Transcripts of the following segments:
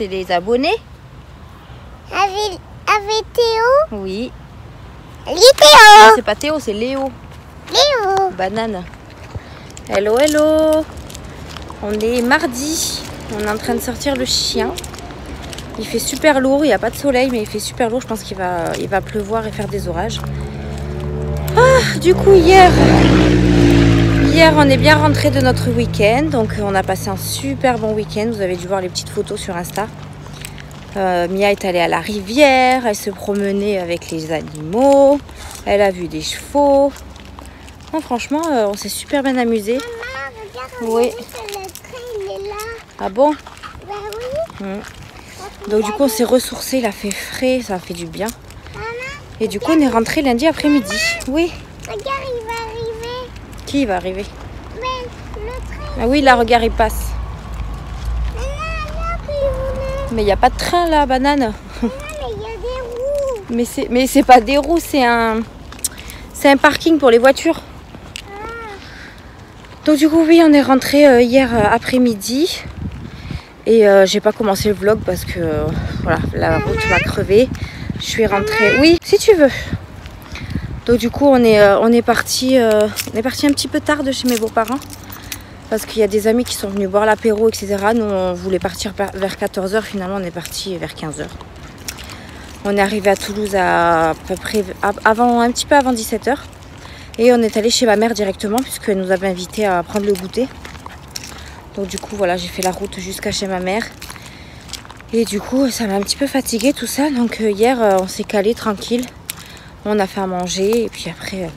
c'est les abonnés. Avec Théo. Oui. Les Théo. C'est pas Théo, c'est Léo. Léo. Banane. Hello, hello. On est mardi. On est en train de sortir le chien. Il fait super lourd. Il n'y a pas de soleil, mais il fait super lourd. Je pense qu'il va pleuvoir et faire des orages. Ah, du coup, hier, on est bien rentré de notre week-end. Donc, on a passé un super bon week-end. Vous avez dû voir les petites photos sur Insta. Mia est allée à la rivière. Elle se promenait avec les animaux. Elle a vu des chevaux. Non, franchement, on s'est super bien amusé. Maman, regarde, Oui. le train, il est là. Ah bon? Bah oui. Donc, du coup, on s'est ressourcé. Il a fait frais. Ça a fait du bien. Maman, Et du coup, on est rentré lundi après-midi. Oui. regarde, il va arriver. Qui va arriver? Mais le train. Ah oui, là, regarde, il passe. Là, qu'il voulait. Mais il n'y a pas de train là, banane. Non, mais il y a des roues. Mais c'est pas des roues, c'est un parking pour les voitures. Donc du coup, oui, on est rentré hier après-midi. Et j'ai pas commencé le vlog parce que voilà, la route m'a crevé. Je suis rentrée. Oui, si tu veux. Donc du coup, on est parti un petit peu tard de chez mes beaux-parents. Parce qu'il y a des amis qui sont venus boire l'apéro, etc. Nous, on voulait partir vers 14 h. Finalement, on est parti vers 15 h. On est arrivé à Toulouse à peu près un petit peu avant 17 h. Et on est allé chez ma mère directement puisqu'elle nous avait invité à prendre le goûter. Donc du coup, voilà, j'ai fait la route jusqu'à chez ma mère. Et du coup, ça m'a un petit peu fatiguée tout ça. Donc hier, on s'est calé tranquille. On a fait à manger et puis après,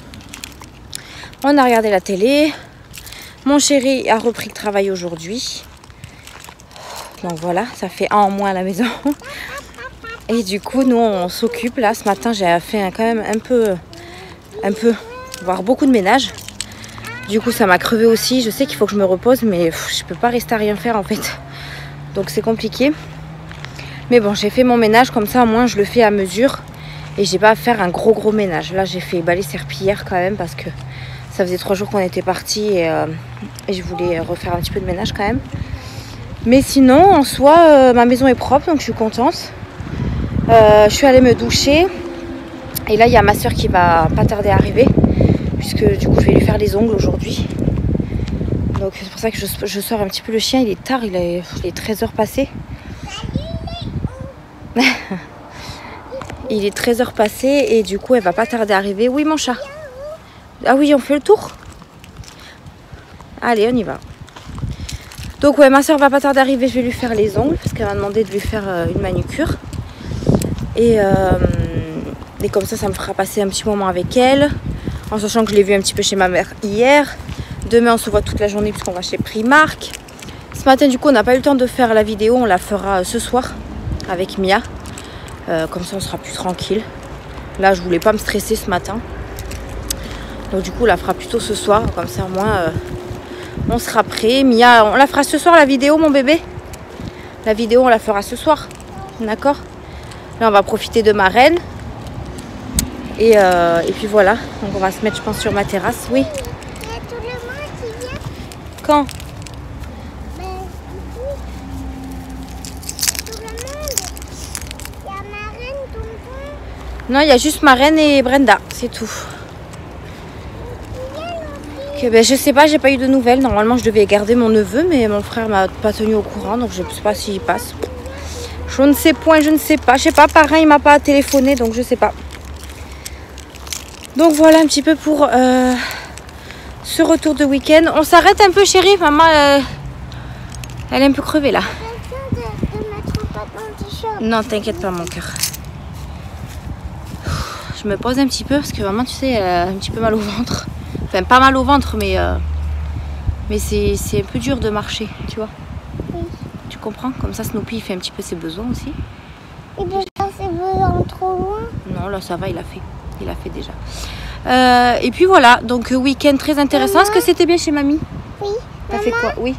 on a regardé la télé. Mon chéri a repris le travail aujourd'hui. Donc voilà, ça fait un en moins à la maison. Et du coup, nous, on s'occupe. Là, ce matin, j'ai fait quand même un peu, voire beaucoup de ménage. Du coup, ça m'a crevé aussi. Je sais qu'il faut que je me repose, mais je peux pas rester à rien faire en fait. Donc c'est compliqué. Mais bon, j'ai fait mon ménage comme ça, au moins je le fais à mesure. Et j'ai pas à faire un gros ménage. Là, j'ai fait balai serpillière quand même parce que ça faisait 3 jours qu'on était partis et je voulais refaire un petit peu de ménage quand même. Mais sinon, en soi, ma maison est propre, donc je suis contente. Je suis allée me doucher. Et là, il y a ma soeur qui va pas tarder à arriver. Puisque du coup, je vais lui faire les ongles aujourd'hui. Donc c'est pour ça que je sors un petit peu le chien. Il est tard, il est 13 h passées. Il est 13 h passées et du coup, elle va pas tarder à arriver. Oui, mon chat. Ah oui, on fait le tour. Allez, on y va. Donc ouais, ma soeur va pas tarder à arriver. Je vais lui faire les ongles parce qu'elle m'a demandé de lui faire une manucure. Et comme ça me fera passer un petit moment avec elle. En sachant que je l'ai vu un petit peu chez ma mère hier. Demain, on se voit toute la journée puisqu'on va chez Primark. Ce matin, du coup, on n'a pas eu le temps de faire la vidéo. On la fera ce soir avec Mia. Comme ça, on sera plus tranquille. Là, je voulais pas me stresser ce matin. Donc du coup, on la fera plutôt ce soir. Comme ça, au moins, on sera prêt. Mia, on la fera ce soir, la vidéo, mon bébé. La vidéo, on la fera ce soir. D'accord? Là, on va profiter de ma reine. Et puis voilà. Donc, on va se mettre, je pense, sur ma terrasse. Oui. Il y a tout le monde qui vient. Quand? Ben, oui. Tout le monde. Il y a ma reine, tonton. Non, il y a juste ma reine et Brenda. C'est tout. Okay, ben, je sais pas, j'ai pas eu de nouvelles. Normalement, je devais garder mon neveu, mais mon frère m'a pas tenu au courant. Donc, je sais pas s'il passe. Je ne sais point, je ne sais pas. Je sais pas, pareil, il m'a pas téléphoné, donc je sais pas. Donc voilà un petit peu pour ce retour de week-end. On s'arrête un peu, chérie. Maman, elle est un peu crevée là. Attention de mettre pas ton t-shirt. Non, t'inquiète pas, mon cœur. Je me pose un petit peu parce que maman, tu sais, elle a un petit peu mal au ventre. Enfin, pas mal au ventre, mais c'est un peu dur de marcher, tu vois. Oui. Tu comprends? Comme ça, Snoopy, il fait un petit peu ses besoins aussi. Et puis ça, c'est vraiment trop loin. Non, là, ça va, il a fait. Il a fait déjà. Et puis voilà, donc week-end très intéressant. Est-ce que c'était bien chez mamie? Oui. T'as fait quoi? Oui.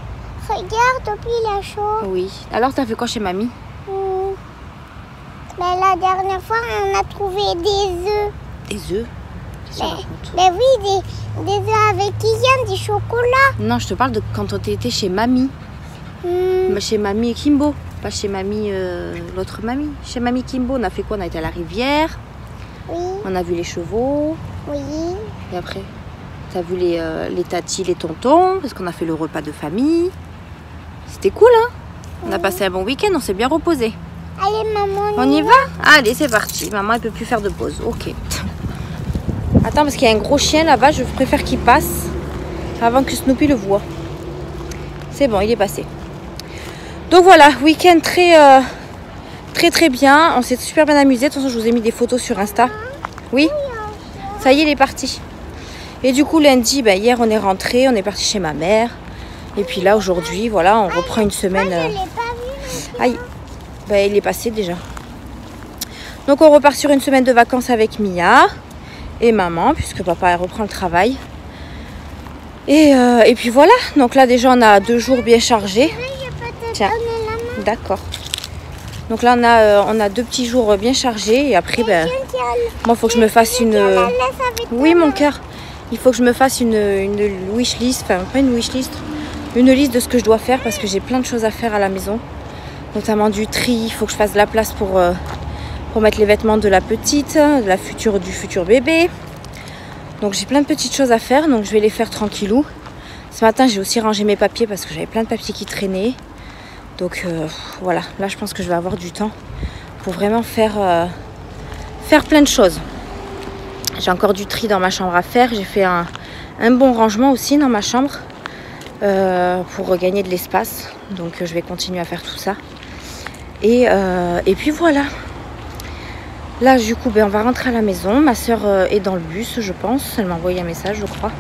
Regarde, puis il a chaud. Oui. Alors, t'as fait quoi chez mamie? Ben, la dernière fois, on a trouvé des œufs. Des œufs? Qu'est-ce que tu racontes? Ben oui, des œufs avec Kylian, du chocolat. Non, je te parle de quand on était chez mamie. Chez mamie et Kimbo. Pas chez mamie, l'autre mamie. Chez mamie Kimbo, on a fait quoi? On a été à la rivière. Oui. On a vu les chevaux. Oui. Et après, t'as vu les tatis, les tontons. Parce qu'on a fait le repas de famille. C'était cool, hein? On a passé un bon week-end, on s'est bien reposé. Allez, maman. On y va? Allez, c'est parti. Maman, elle peut plus faire de pause. Ok. Attends, parce qu'il y a un gros chien là-bas. Je préfère qu'il passe avant que Snoopy le voie. C'est bon, il est passé. Donc voilà, week-end très bien. On s'est super bien amusé. De toute façon, je vous ai mis des photos sur Insta. Oui? Ça y est, il est parti. Et du coup, lundi, ben, hier, on est rentré. On est parti chez ma mère. Et puis là, aujourd'hui, voilà, on reprend une semaine. Je l'ai pas vu. Aïe, ben, il est passé déjà. Donc on repart sur une semaine de vacances avec Mia et maman, puisque papa elle reprend le travail. Et puis voilà, donc là déjà on a 2 jours bien chargés. Tiens, d'accord. Donc là on a 2 petits jours bien chargés et après ben, moi il faut que je me fasse une... Oui mon cœur, il faut que je me fasse une wish list, enfin pas une wish list, une liste de ce que je dois faire parce que j'ai plein de choses à faire à la maison. Notamment du tri, il faut que je fasse de la place pour mettre les vêtements de la petite, du futur bébé. Donc j'ai plein de petites choses à faire, donc je vais les faire tranquillou. Ce matin j'ai aussi rangé mes papiers parce que j'avais plein de papiers qui traînaient. Donc voilà, là je pense que je vais avoir du temps pour vraiment faire plein de choses. J'ai encore du tri dans ma chambre à faire, j'ai fait un bon rangement aussi dans ma chambre pour regagner de l'espace. Donc je vais continuer à faire tout ça. Et puis voilà. Là du coup ben, on va rentrer à la maison. Ma soeur est dans le bus je pense. Elle m'a envoyé un message je crois.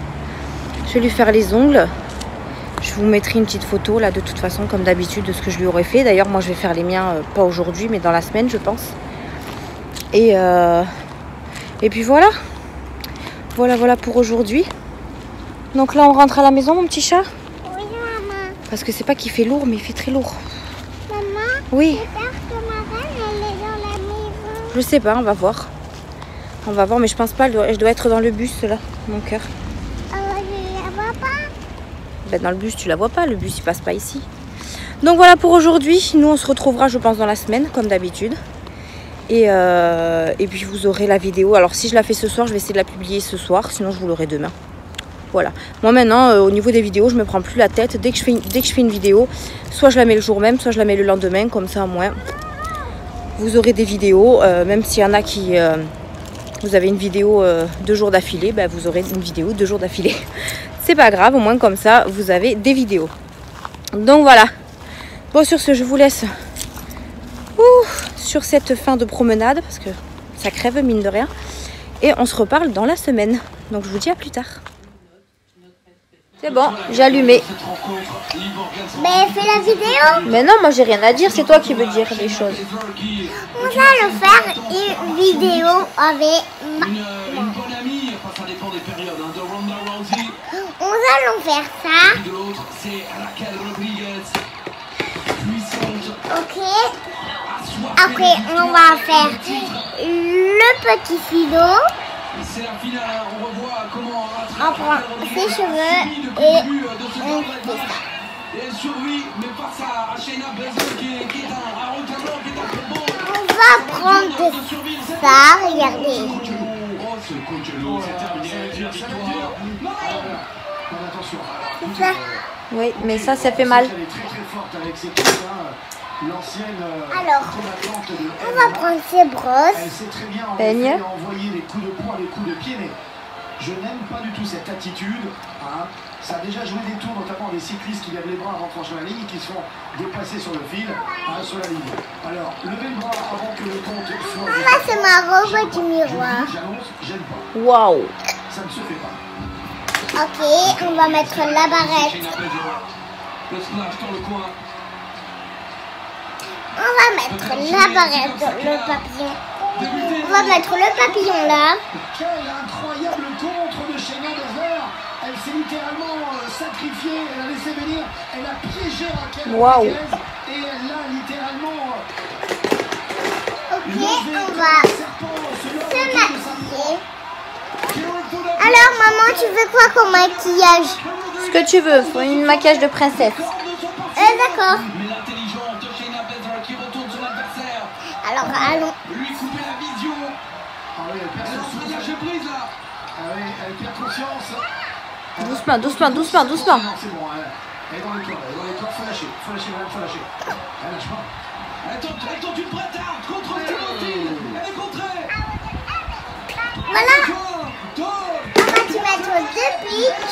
Je vais lui faire les ongles. Je vous mettrai une petite photo là de toute façon comme d'habitude de ce que je lui aurais fait. D'ailleurs moi je vais faire les miens pas aujourd'hui mais dans la semaine je pense. Et puis voilà. Voilà pour aujourd'hui. Donc là on rentre à la maison mon petit chat. Oui, maman. Parce que c'est pas qu'il fait lourd mais il fait très lourd. Maman, Oui. j'espère que ma reine, elle est dans la maison. Je sais pas, on va voir. On va voir, mais je pense pas, elle doit être dans le bus là, mon cœur. Je la vois pas. Ben, dans le bus, tu la vois pas, le bus il passe pas ici. Donc voilà pour aujourd'hui. Nous on se retrouvera, je pense, dans la semaine, comme d'habitude. Et puis vous aurez la vidéo. Alors si je la fais ce soir, je vais essayer de la publier ce soir, sinon je vous l'aurai demain. Voilà. Moi maintenant, au niveau des vidéos, je me prends plus la tête. Dès que je fais une vidéo, soit je la mets le jour même, soit je la mets le lendemain, comme ça au moins. Vous aurez des vidéos, même s'il y en a qui... vous avez une vidéo 2 jours d'affilée, ben vous aurez une vidéo 2 jours d'affilée. C'est pas grave, au moins comme ça, vous avez des vidéos. Donc voilà. Bon, sur ce, je vous laisse sur cette fin de promenade, parce que ça crève, mine de rien. Et on se reparle dans la semaine. Donc je vous dis à plus tard. C'est bon, j'ai allumé. Mais fais la vidéo. Mais non, moi j'ai rien à dire, c'est toi qui veux dire des choses. On va le faire une vidéo avec On va faire ça. Ok. Après, on va faire le petit fido. On prend ses cheveux et on fait ça. On va prendre ça, regardez. C'est ça. Oui, mais ça fait mal. Alors, on va prendre ses brosses. Peigne. Je n'aime pas du tout cette attitude. Hein. Ça a déjà joué des tours, notamment des cyclistes qui lèvent les bras avant de franchir la ligne et qui se font dépasser sur le fil, sur la ligne. Alors, levez le bras avant que le compte soit... Maman, c'est ma robe du miroir. J'annonce, j'aime pas. Waouh. Ça ne se fait pas. Ok, on va mettre la barrette. On va mettre la barrette, le papillon. On va mettre le papillon là. Quel incroyable contre de Shayna Baszler. Elle s'est littéralement sacrifiée, elle a laissé venir, elle a piégé Raquel Rodriguez et elle l'a littéralement... Ok, on va se maquiller. Alors maman, tu veux quoi comme maquillage? Ce que tu veux, faut une maquillage de princesse. D'accord. Alors, allons. Lui couper la vision. Ah oui, elle perd son souffle. Lâcher prise là. Ah oui, elle perd conscience. Doucement, doucement, doucement, doucement. Non, c'est bon, elle est dans les corps, faut lâcher, madame, faut lâcher. Elle lâche pas. Elle tente une bretard contre Timothy. Elle est contrée. Voilà. On va te mettre deux pics.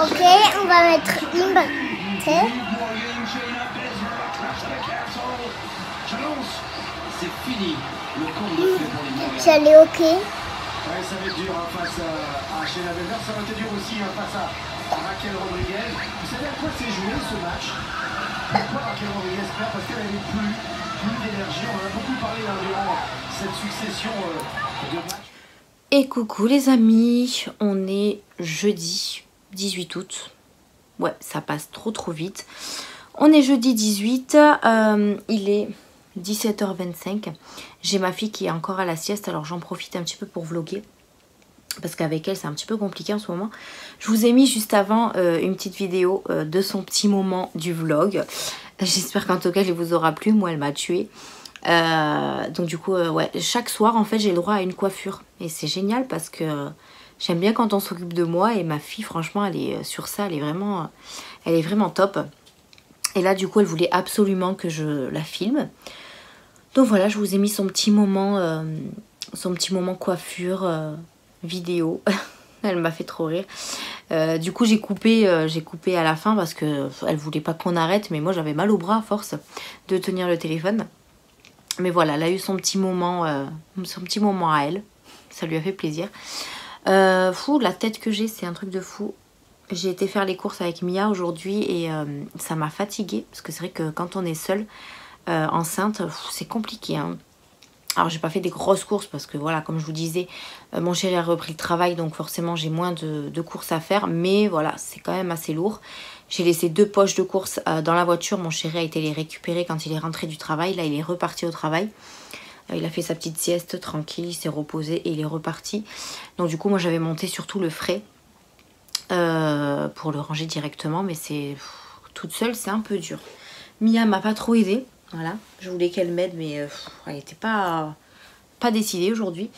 Ok, on va mettre une bretelle. C'est fini. Le compte de fait pour les Morgans. J'allais ok. Ouais, ça va être dur face à Shayna Baszler, ça va être dur aussi face à Raquel Rodriguez. Vous savez à quoi c'est joué ce match? Pourquoi Raquel Rodriguez perd? Parce qu'elle avait plus d'énergie. On en a beaucoup parlé là, durant cette succession de matchs. Et coucou les amis, on est jeudi 18 août. Ouais, ça passe trop vite. On est jeudi 18, il est 17h25. J'ai ma fille qui est encore à la sieste, alors j'en profite un petit peu pour vlogger. Parce qu'avec elle, c'est un petit peu compliqué en ce moment. Je vous ai mis juste avant une petite vidéo de son petit moment du vlog. J'espère qu'en tout cas, elle vous aura plu. Moi, elle m'a tuée. Donc du coup, ouais, chaque soir, en fait, j'ai le droit à une coiffure. Et c'est génial parce que j'aime bien quand on s'occupe de moi. Et ma fille, franchement, elle est sur ça, elle est vraiment top. Et là, du coup, elle voulait absolument que je la filme. Donc voilà, je vous ai mis son petit moment coiffure vidéo. Elle m'a fait trop rire. Du coup, j'ai coupé à la fin parce que elle voulait pas qu'on arrête. Mais moi, j'avais mal au bras à force de tenir le téléphone. Mais voilà, elle a eu son petit moment à elle. Ça lui a fait plaisir. Fou, la tête que j'ai, c'est un truc de fou. J'ai été faire les courses avec Mia aujourd'hui et ça m'a fatiguée. Parce que c'est vrai que quand on est seule, enceinte, c'est compliqué. Hein. Alors, j'ai pas fait des grosses courses parce que voilà, comme je vous disais, mon chéri a repris le travail. Donc forcément, j'ai moins de courses à faire. Mais voilà, c'est quand même assez lourd. J'ai laissé 2 poches de courses dans la voiture. Mon chéri a été les récupérer quand il est rentré du travail. Là, il est reparti au travail. Il a fait sa petite sieste tranquille, il s'est reposé et il est reparti. Donc du coup, moi, j'avais monté surtout le frais. Pour le ranger directement, mais c'est toute seule, c'est un peu dur. Mia m'a pas trop aidée, voilà. Je voulais qu'elle m'aide, mais elle n'était pas décidée aujourd'hui,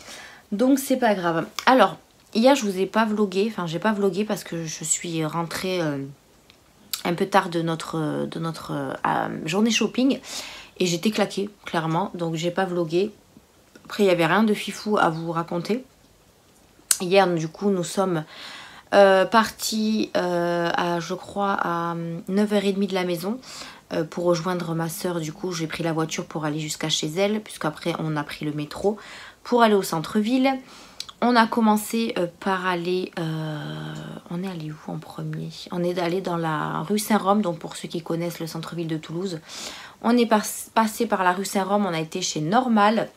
donc c'est pas grave. Alors hier, je vous ai pas vlogué, enfin j'ai pas vlogué parce que je suis rentrée un peu tard de notre journée shopping et j'étais claquée clairement, donc j'ai pas vlogué. Après, il y avait rien de fifou à vous raconter. Hier, du coup, nous sommes partie je crois à 9h30 de la maison pour rejoindre ma soeur. Du coup, j'ai pris la voiture pour aller jusqu'à chez elle, puisqu'après on a pris le métro pour aller au centre-ville. On a commencé par aller on est allé où en premier? On est allé dans la rue Saint-Rome. Donc pour ceux qui connaissent le centre-ville de Toulouse, on est passé par la rue Saint-Rome. On a été chez Normal,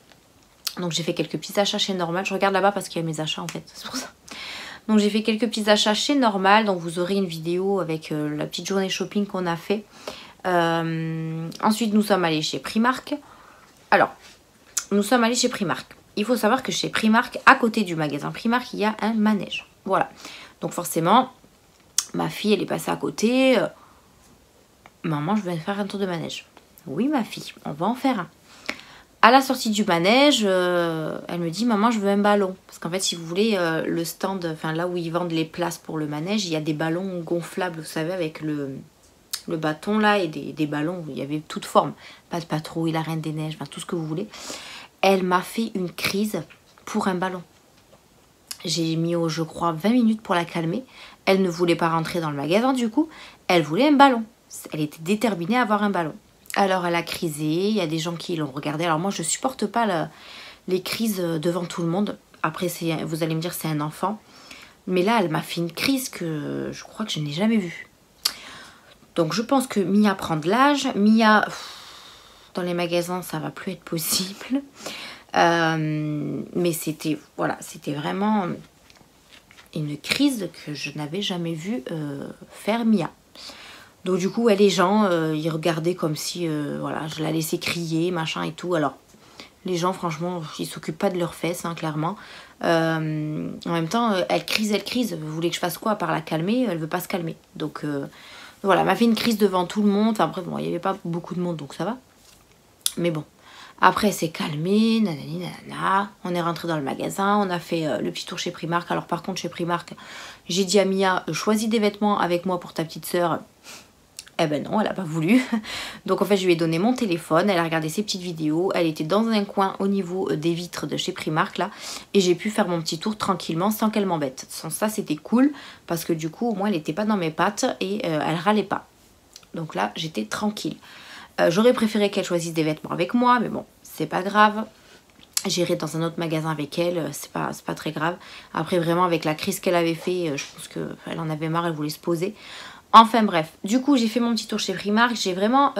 donc j'ai fait quelques petits achats chez Normal. Je regarde là-bas parce qu'il y a mes achats en fait, c'est pour ça. Donc j'ai fait quelques petits achats chez Normal. Donc vous aurez une vidéo avec la petite journée shopping qu'on a fait. Ensuite nous sommes allés chez Primark. Alors nous sommes allés chez Primark. Il faut savoir que chez Primark, à côté du magasin Primark, il y a un manège. Voilà. Donc forcément, ma fille elle est passée à côté. Maman, je vais faire un tour de manège. Oui ma fille, on va en faire un. À la sortie du manège, elle me dit « Maman, je veux un ballon ». Parce qu'en fait, si vous voulez, le stand, enfin là où ils vendent les places pour le manège, il y a des ballons gonflables, vous savez, avec le bâton là et des ballons où il y avait toute forme. Pas de patrouille, la Reine des Neiges, enfin tout ce que vous voulez. Elle m'a fait une crise pour un ballon. J'ai mis, je crois, 20 minutes pour la calmer. Elle ne voulait pas rentrer dans le magasin du coup. Elle voulait un ballon. Elle était déterminée à avoir un ballon. Alors elle a crisé, il y a des gens qui l'ont regardé. Alors moi je supporte pas les crises devant tout le monde. Après vous allez me dire c'est un enfant. Mais là elle m'a fait une crise que je crois que je n'ai jamais vue. Donc je pense que Mia prend de l'âge. Mia, dans les magasins ça va plus être possible. Mais c'était voilà, c'était vraiment une crise que je n'avais jamais vue faire Mia. Donc du coup, les gens, ils regardaient comme si, voilà, je la laissais crier, machin et tout. Alors, les gens, franchement, ils s'occupent pas de leurs fesses, hein, clairement. En même temps, elle crise. Vous voulez que je fasse quoi à part la calmer? Elle veut pas se calmer. Donc Voilà, elle m'a fait une crise devant tout le monde. Enfin après, bon, il n'y avait pas beaucoup de monde, donc ça va. Mais bon. Après, c'est calmé, nanani, nanana. On est rentré dans le magasin, on a fait le petit tour chez Primark. Alors par contre, chez Primark, j'ai dit à Mia, choisis des vêtements avec moi pour ta petite sœur. Eh ben non, elle n'a pas voulu. Donc en fait, je lui ai donné mon téléphone, elle a regardé ses petites vidéos. Elle était dans un coin au niveau des vitres de chez Primark là. Et j'ai pu faire mon petit tour tranquillement sans qu'elle m'embête. Sans ça, c'était cool parce que du coup, au moins, elle n'était pas dans mes pattes et elle râlait pas. Donc là, j'étais tranquille. J'aurais préféré qu'elle choisisse des vêtements avec moi, mais bon, c'est pas grave. J'irai dans un autre magasin avec elle, c'est pas très grave. Après, vraiment, avec la crise qu'elle avait fait, je pense qu'elle en avait marre, elle voulait se poser. Enfin bref, du coup, j'ai fait mon petit tour chez Primark. J'ai vraiment...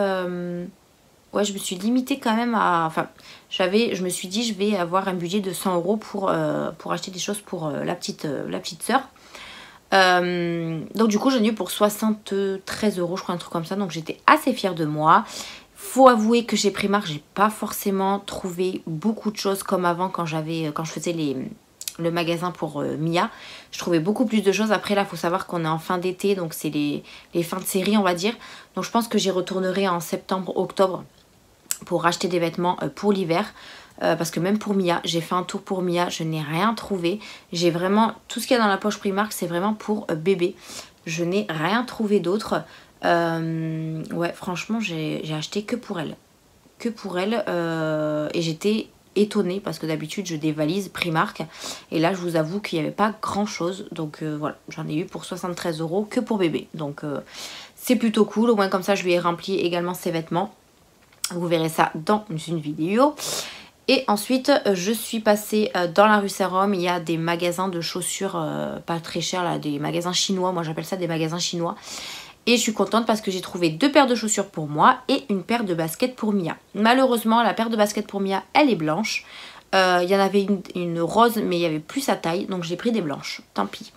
ouais, je me suis limitée quand même à... Enfin, je me suis dit, je vais avoir un budget de 100 € pour acheter des choses pour la petite sœur. Donc du coup j'en ai eu pour 73 €, je crois, un truc comme ça. Donc j'étais assez fière de moi. Faut avouer que chez Primark, j'ai pas forcément trouvé beaucoup de choses comme avant quand je faisais le magasin pour Mia. Je trouvais beaucoup plus de choses. Après là, faut savoir qu'on est en fin d'été, donc c'est les fins de série, on va dire. Donc je pense que j'y retournerai en septembre, octobre pour acheter des vêtements pour l'hiver. Parce que même pour Mia, j'ai fait un tour pour Mia, je n'ai rien trouvé. J'ai vraiment, tout ce qu'il y a dans la poche Primark, c'est vraiment pour bébé. Je n'ai rien trouvé d'autre. Ouais, franchement, j'ai acheté que pour elle. Que pour elle. Et j'étais étonnée parce que d'habitude, je dévalise Primark. Et là, je vous avoue qu'il n'y avait pas grand chose. Donc voilà, j'en ai eu pour 73 € que pour bébé. Donc c'est plutôt cool. Au moins comme ça, je lui ai rempli également ses vêtements. Vous verrez ça dans une vidéo. Et ensuite, je suis passée dans la rue Saint-Rome. Il y a des magasins de chaussures pas très chers, là, des magasins chinois. Moi, j'appelle ça des magasins chinois. Et je suis contente parce que j'ai trouvé 2 paires de chaussures pour moi et une paire de baskets pour Mia. Malheureusement, la paire de baskets pour Mia, elle est blanche. Il y en avait une rose, mais il n'y avait plus sa taille. Donc, j'ai pris des blanches. Tant pis.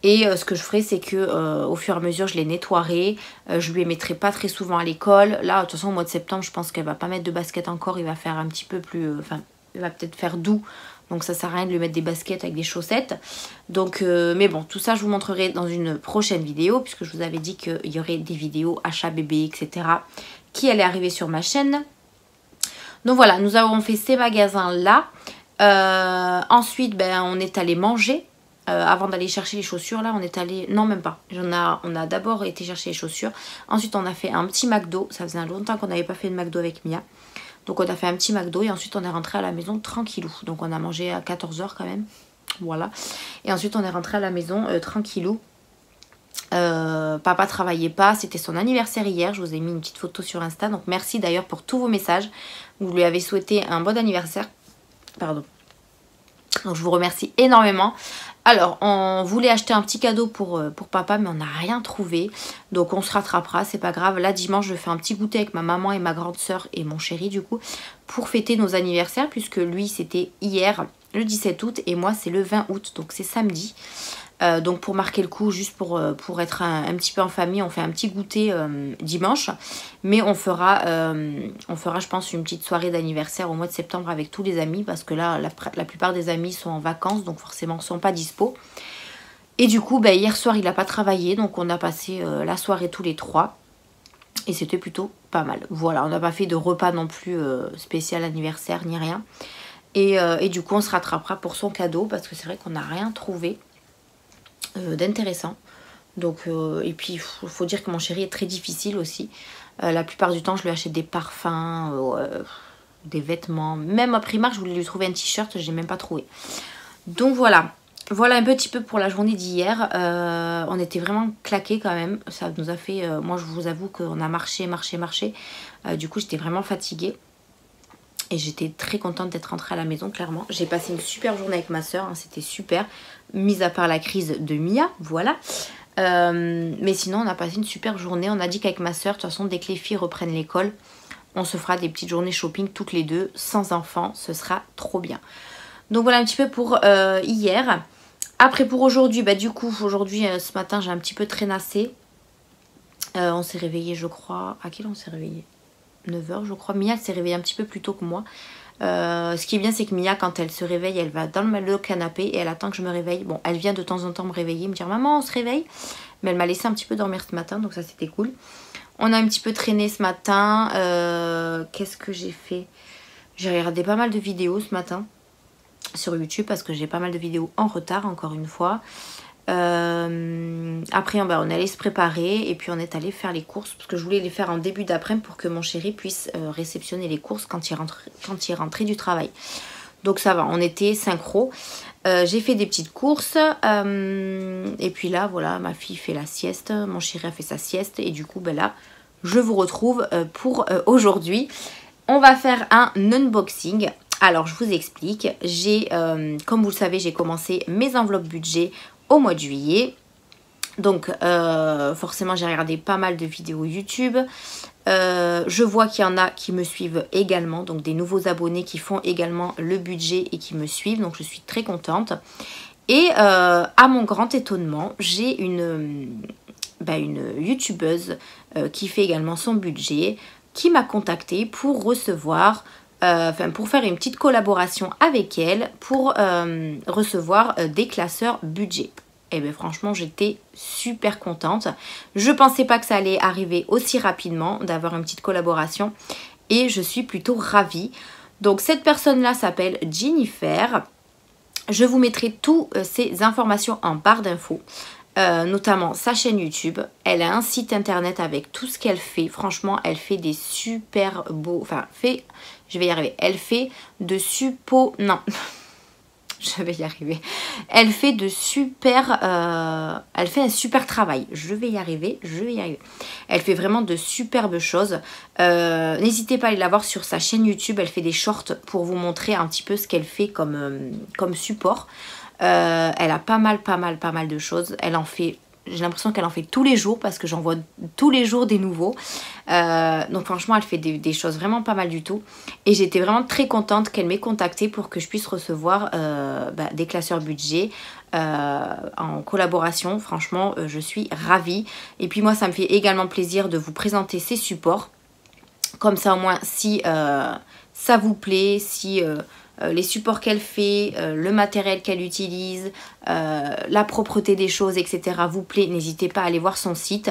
Et ce que je ferai, c'est que au fur et à mesure, je les nettoierai. Je lui les mettrai pas très souvent à l'école. Là, de toute façon, au mois de septembre, je pense qu'elle va pas mettre de basket encore. Il va faire un petit peu plus... Enfin, il va peut-être faire doux. Donc ça sert à rien de lui mettre des baskets avec des chaussettes. Donc, mais bon, tout ça, je vous montrerai dans une prochaine vidéo. Puisque je vous avais dit qu'il y aurait des vidéos achat bébé, etc. qui allaient arriver sur ma chaîne. Donc voilà, nous avons fait ces magasins-là. Ensuite, ben, on est allé manger. Avant d'aller chercher les chaussures, là on est allé... Non, même pas. On a d'abord été chercher les chaussures. Ensuite on a fait un petit McDo. Ça faisait longtemps qu'on n'avait pas fait de McDo avec Mia. Donc on a fait un petit McDo et ensuite on est rentré à la maison tranquillou. Donc on a mangé à 14 h quand même. Voilà. Et ensuite on est rentré à la maison tranquillou. Papa travaillait pas. C'était son anniversaire hier. Je vous ai mis une petite photo sur Insta. Donc merci d'ailleurs pour tous vos messages. Vous lui avez souhaité un bon anniversaire. Pardon. Donc je vous remercie énormément. Alors on voulait acheter un petit cadeau pour papa, mais on n'a rien trouvé. Donc on se rattrapera, c'est pas grave. Là dimanche je fais un petit goûter avec ma maman et ma grande soeur et mon chéri du coup. Pour fêter nos anniversaires, puisque lui c'était hier le 17 août et moi c'est le 20 août. Donc c'est samedi. Donc pour marquer le coup, juste pour être un petit peu en famille, on fait un petit goûter dimanche. Mais on fera je pense une petite soirée d'anniversaire au mois de septembre avec tous les amis. Parce que là la plupart des amis sont en vacances, donc forcément ne sont pas dispo. Et du coup hier soir il n'a pas travaillé, donc on a passé la soirée tous les trois. Et c'était plutôt pas mal. Voilà, on n'a pas fait de repas non plus spécial anniversaire ni rien. Et du coup on se rattrapera pour son cadeau, parce que c'est vrai qu'on n'a rien trouvé d'intéressant. Donc et puis il faut dire que mon chéri est très difficile aussi. La plupart du temps je lui achète des parfums, des vêtements. Même à Primark je voulais lui trouver un t-shirt, je l'ai même pas trouvé. Donc voilà un petit peu pour la journée d'hier. On était vraiment claqués quand même. Ça nous a fait, moi je vous avoue qu'on a marché. Du coup j'étais vraiment fatiguée. Et j'étais très contente d'être rentrée à la maison, clairement. J'ai passé une super journée avec ma soeur, hein, c'était super. Mis à part la crise de Mia, voilà. Mais sinon, on a passé une super journée. On a dit qu'avec ma soeur, de toute façon, dès que les filles reprennent l'école, on se fera des petites journées shopping toutes les deux, sans enfants. Ce sera trop bien. Donc voilà un petit peu pour hier. Après pour aujourd'hui, bah du coup, aujourd'hui, ce matin, j'ai un petit peu traînassé. On s'est réveillé, je crois. À quelle heure on s'est réveillé ? 9 h je crois. Mia s'est réveillée un petit peu plus tôt que moi. Ce qui est bien, c'est que Mia, quand elle se réveille, elle va dans le canapé et elle attend que je me réveille. Bon, elle vient de temps en temps me réveiller, me dire maman on se réveille. Mais elle m'a laissé un petit peu dormir ce matin, donc ça c'était cool. On a un petit peu traîné ce matin. Qu'est-ce que j'ai fait? J'ai regardé pas mal de vidéos ce matin sur YouTube parce que j'ai pas mal de vidéos en retard encore une fois. Après on allait se préparer et puis on est allé faire les courses parce que je voulais les faire en début d'après-midi pour que mon chéri puisse réceptionner les courses quand il rentrait du travail. Donc ça va, on était synchro. J'ai fait des petites courses et puis là voilà, ma fille fait la sieste, mon chéri a fait sa sieste et du coup là je vous retrouve pour aujourd'hui. On va faire un unboxing. Alors je vous explique, comme vous le savez, j'ai commencé mes enveloppes budget au mois de juillet. Donc forcément j'ai regardé pas mal de vidéos YouTube. Je vois qu'il y en a qui me suivent également, donc des nouveaux abonnés qui font également le budget et qui me suivent, donc je suis très contente. Et à mon grand étonnement, j'ai une youtubeuse qui fait également son budget, qui m'a contactée pour recevoir, pour faire une petite collaboration avec elle pour recevoir des classeurs budget. Et bien franchement j'étais super contente. Je pensais pas que ça allait arriver aussi rapidement d'avoir une petite collaboration et je suis plutôt ravie. Donc cette personne là s'appelle Jennifer. Je vous mettrai toutes ces informations en barre d'infos. Notamment sa chaîne YouTube. Elle a un site internet avec tout ce qu'elle fait. Franchement elle fait des super beaux... je vais y arriver. Elle fait de je vais y arriver. Elle fait un super travail. Je vais y arriver. Elle fait vraiment de superbes choses. N'hésitez pas à aller la voir sur sa chaîne YouTube. Elle fait des shorts pour vous montrer un petit peu ce qu'elle fait comme support. Elle a pas mal de choses. Elle en fait... J'ai l'impression qu'elle en fait tous les jours parce que j'en vois tous les jours des nouveaux. Donc franchement, elle fait des choses vraiment pas mal du tout. Et j'étais vraiment très contente qu'elle m'ait contactée pour que je puisse recevoir des classeurs budget en collaboration. Franchement, je suis ravie. Et puis moi, ça me fait également plaisir de vous présenter ces supports. Comme ça, au moins, si ça vous plaît, si... les supports qu'elle fait, le matériel qu'elle utilise, la propreté des choses, etc. vous plaît, n'hésitez pas à aller voir son site.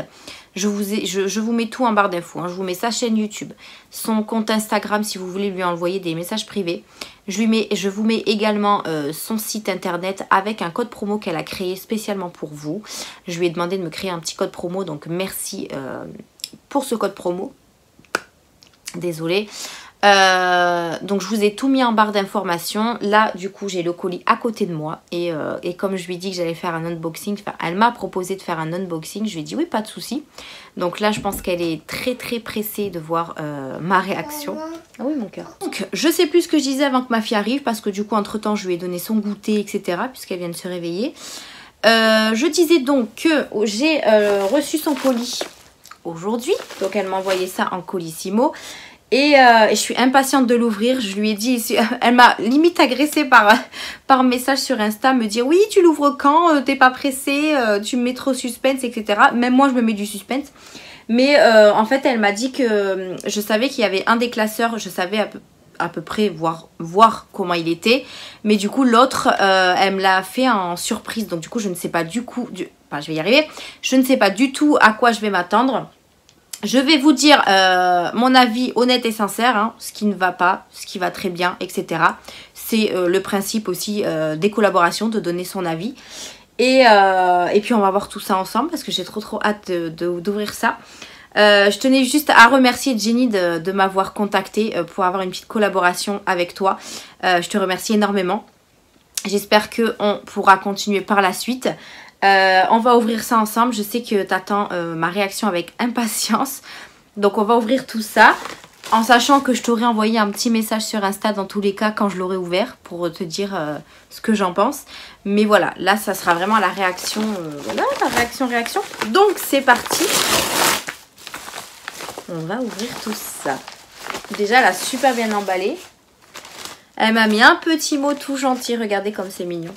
Je vous mets tout en barre d'infos. Hein. Je vous mets sa chaîne YouTube, son compte Instagram si vous voulez lui envoyer des messages privés. Je vous mets également son site internet avec un code promo qu'elle a créé spécialement pour vous. Je lui ai demandé de me créer un petit code promo, donc merci pour ce code promo. Désolée. Donc je vous ai tout mis en barre d'informations. Là du coup j'ai le colis à côté de moi et comme je lui ai dit que j'allais faire un unboxing, elle m'a proposé de faire un unboxing. Je lui ai dit oui, pas de souci. Donc là je pense qu'elle est très pressée de voir ma réaction. Ah oui mon cœur. Donc je sais plus ce que je disais avant que ma fille arrive parce que du coup entre temps je lui ai donné son goûter, etc. puisqu'elle vient de se réveiller. Je disais donc que j'ai reçu son colis aujourd'hui. Donc elle m'a envoyé ça en colissimo. Et je suis impatiente de l'ouvrir. Je lui ai dit, elle m'a limite agressée par message sur Insta, me dire oui tu l'ouvres quand, t'es pas pressée, tu me mets trop suspense, etc. Même moi je me mets du suspense. Mais en fait elle m'a dit que je savais qu'il y avait un des classeurs, je savais à peu près voir comment il était. Mais du coup l'autre elle me l'a fait en surprise. Donc du coup je ne sais pas je vais y arriver. Je ne sais pas du tout à quoi je vais m'attendre. Je vais vous dire mon avis honnête et sincère, hein, ce qui ne va pas, ce qui va très bien, etc. C'est le principe aussi des collaborations, de donner son avis. Et puis on va voir tout ça ensemble parce que j'ai trop hâte d'ouvrir ça. Je tenais juste à remercier Jenny de m'avoir contactée pour avoir une petite collaboration avec toi. Je te remercie énormément. J'espère qu'on pourra continuer par la suite. On va ouvrir ça ensemble. Je sais que tu attends ma réaction avec impatience. Donc on va ouvrir tout ça. En sachant que je t'aurais envoyé un petit message sur Insta dans tous les cas quand je l'aurai ouvert. Pour te dire ce que j'en pense. Mais voilà, là ça sera vraiment la réaction. Voilà, la réaction. Donc c'est parti. On va ouvrir tout ça. Déjà elle a super bien emballé. Elle m'a mis un petit mot tout gentil. Regardez comme c'est mignon.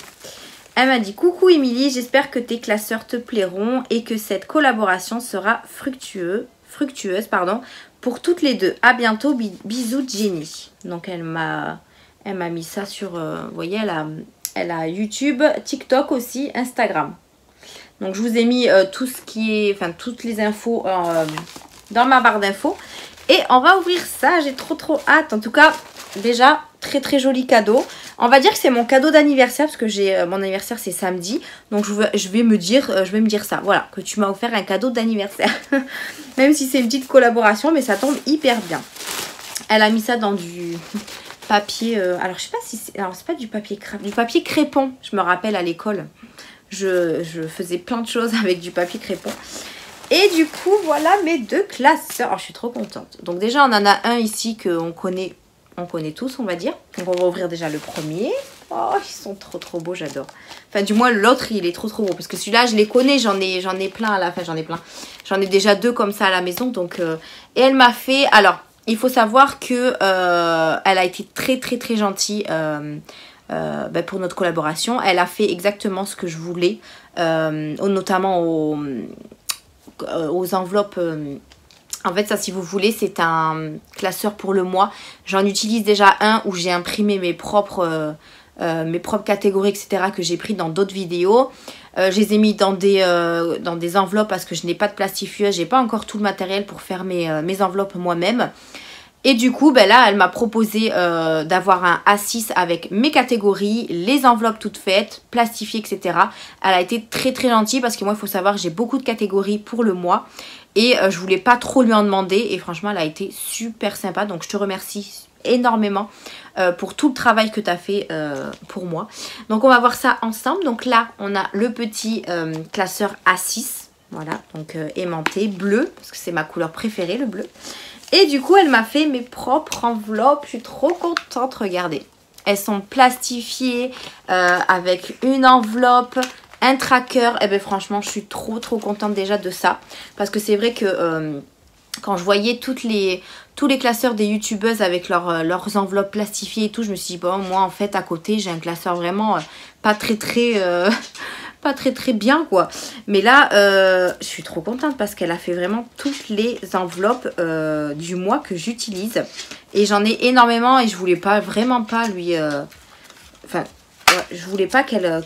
Elle m'a dit « Coucou Émilie, j'espère que tes classeurs te plairont et que cette collaboration sera fructueuse pour toutes les deux. À bientôt, bisous Jenny. » Donc elle m'a mis ça sur... vous voyez, elle a YouTube, TikTok aussi, Instagram. Donc je vous ai mis tout ce qui est, enfin toutes les infos dans ma barre d'infos. Et on va ouvrir ça, j'ai trop hâte. En tout cas, déjà, très joli cadeau. On va dire que c'est mon cadeau d'anniversaire parce que mon anniversaire c'est samedi. Donc je vais me dire ça. Voilà, que tu m'as offert un cadeau d'anniversaire. Même si c'est une petite collaboration, mais ça tombe hyper bien. Elle a mis ça dans du papier. Alors je sais pas si c'est. Alors c'est pas du papier crépon. Je me rappelle à l'école. Je faisais plein de choses avec du papier crépon. Et du coup, voilà mes 2 classeurs. Oh, je suis trop contente. Donc déjà, on en a un ici qu'on connaît tous, on va dire. Donc on va ouvrir déjà le premier. Oh, ils sont trop beaux, j'adore. Enfin, du moins, l'autre, il est trop beau. Parce que celui-là, je les connais, j'en ai plein à la fin, j'en ai plein. J'en ai déjà 2 comme ça à la maison. Donc, et elle m'a fait... Alors, il faut savoir que elle a été très gentille pour notre collaboration. Elle a fait exactement ce que je voulais. Notamment aux enveloppes. En fait, ça, si vous voulez, c'est un classeur pour le mois. J'en utilise déjà un où j'ai imprimé mes propres catégories, etc. que j'ai pris dans d'autres vidéos. Je les ai mis dans des enveloppes parce que je n'ai pas de plastifieuse. J'ai pas encore tout le matériel pour faire mes enveloppes moi-même. Et du coup, ben là, elle m'a proposé d'avoir un A6 avec mes catégories, les enveloppes toutes faites, plastifiées, etc. Elle a été très gentille parce que moi, il faut savoir, j'ai beaucoup de catégories pour le mois. Et je voulais pas trop lui en demander. Et franchement, elle a été super sympa. Donc, je te remercie énormément pour tout le travail que tu as fait pour moi. Donc, on va voir ça ensemble. Donc là, on a le petit classeur A6. Voilà, donc aimanté, bleu, parce que c'est ma couleur préférée, le bleu. Et du coup, elle m'a fait mes propres enveloppes. Je suis trop contente, regardez. Elles sont plastifiées avec une enveloppe, un tracker. Et bien franchement, je suis trop contente déjà de ça. Parce que c'est vrai que quand je voyais tous les classeurs des youtubeuses avec leurs enveloppes plastifiées et tout, je me suis dit, bon, moi en fait à côté, j'ai un classeur vraiment pas très bien quoi. Mais là je suis trop contente parce qu'elle a fait vraiment toutes les enveloppes du mois que j'utilise. Et j'en ai énormément et je voulais vraiment pas lui... je voulais pas qu'elle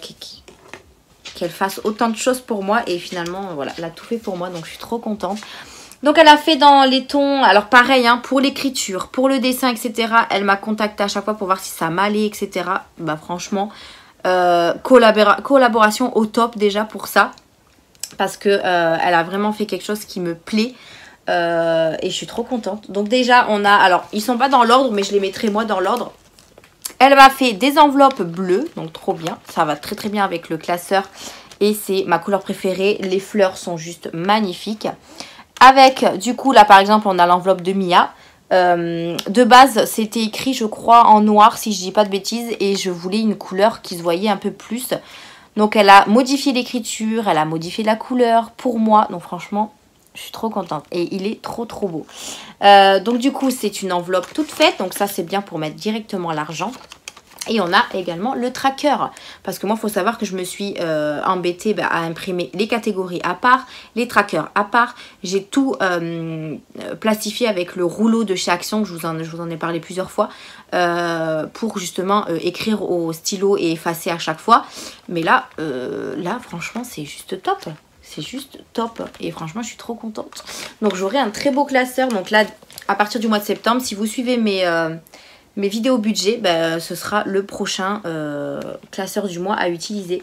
fasse autant de choses pour moi. Et finalement, voilà, elle a tout fait pour moi. Donc je suis trop contente. Donc elle a fait dans les tons, alors pareil hein, pour l'écriture, pour le dessin, etc. Elle m'a contacté à chaque fois pour voir si ça m'allait, etc. Bah franchement... collaboration au top déjà pour ça parce que elle a vraiment fait quelque chose qui me plaît et je suis trop contente. Donc déjà on a, alors ils sont pas dans l'ordre mais je les mettrai moi dans l'ordre. Elle m'a fait des enveloppes bleues, donc trop bien, ça va très bien avec le classeur et c'est ma couleur préférée. Les fleurs sont juste magnifiques. Avec du coup là par exemple on a l'enveloppe de Mia. De base c'était écrit je crois en noir si je dis pas de bêtises et je voulais une couleur qui se voyait un peu plus, donc elle a modifié l'écriture, elle a modifié la couleur pour moi, donc franchement je suis trop contente et il est trop beau. Donc du coup c'est une enveloppe toute faite, donc ça c'est bien pour mettre directement l'argent. Et on a également le tracker. Parce que moi, il faut savoir que je me suis embêtée à imprimer les catégories à part, les trackers à part. J'ai tout plastifié avec le rouleau de chez Action, que je vous en ai parlé plusieurs fois, pour justement écrire au stylo et effacer à chaque fois. Mais là franchement, c'est juste top. C'est juste top. Et franchement, je suis trop contente. Donc, j'aurai un très beau classeur. Donc là, à partir du mois de septembre, si vous suivez mes vidéos budget, ce sera le prochain classeur du mois à utiliser.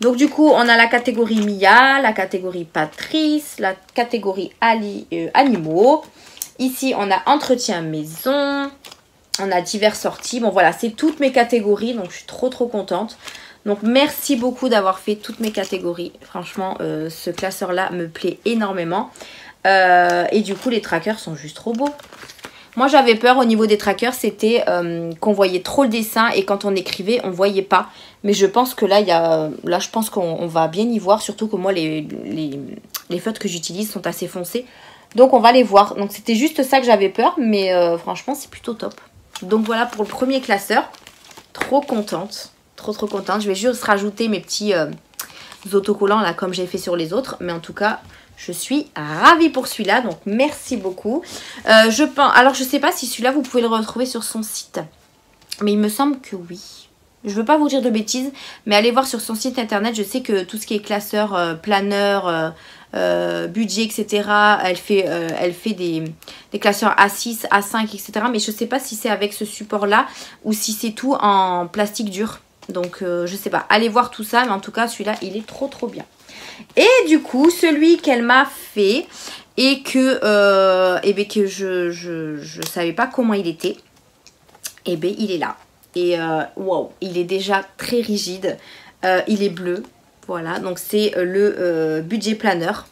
Donc du coup, on a la catégorie Mia, la catégorie Patrice, la catégorie animaux. Ici, on a entretien maison, on a diverses sorties. Bon voilà, c'est toutes mes catégories, donc je suis trop contente. Donc merci beaucoup d'avoir fait toutes mes catégories. Franchement, ce classeur-là me plaît énormément. Et du coup, les trackers sont juste trop beaux. Moi j'avais peur au niveau des trackers, c'était qu'on voyait trop le dessin et quand on écrivait on voyait pas. Mais je pense que là je pense qu'on va bien y voir, surtout que moi les feutres que j'utilise sont assez foncés. Donc on va les voir. Donc c'était juste ça que j'avais peur, mais franchement c'est plutôt top. Donc voilà pour le premier classeur. Trop contente, trop contente. Je vais juste rajouter mes petits autocollants là comme j'ai fait sur les autres. Mais en tout cas... je suis ravie pour celui-là, donc merci beaucoup. Alors je sais pas si celui-là vous pouvez le retrouver sur son site, mais il me semble que oui. Je veux pas vous dire de bêtises, mais allez voir sur son site internet. Je sais que tout ce qui est classeur, planeur, budget, etc. Elle fait des classeurs A6, A5, etc. Mais je sais pas si c'est avec ce support-là ou si c'est tout en plastique dur. Donc je sais pas. Allez voir tout ça, mais en tout cas celui-là, il est trop bien. Et du coup, celui qu'elle m'a fait et que je savais pas comment il était, et ben il est là. Et wow, il est déjà très rigide. Il est bleu. Voilà, donc c'est le budget planeur.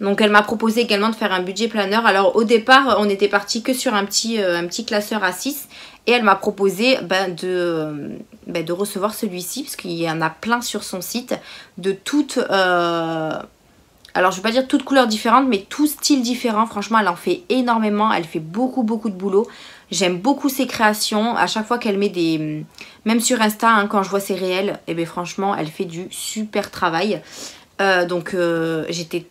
Donc elle m'a proposé également de faire un budget planeur. Alors au départ, on était parti que sur un petit classeur A6. Et elle m'a proposé de recevoir celui-ci, parce qu'il y en a plein sur son site, de toutes... alors je ne vais pas dire toutes couleurs différentes, mais tout style différent. Franchement, elle en fait énormément. Elle fait beaucoup de boulot. J'aime beaucoup ses créations. À chaque fois qu'elle met des... Même sur Insta, hein, quand je vois ses réels, et bien franchement, elle fait du super travail. Donc j'étais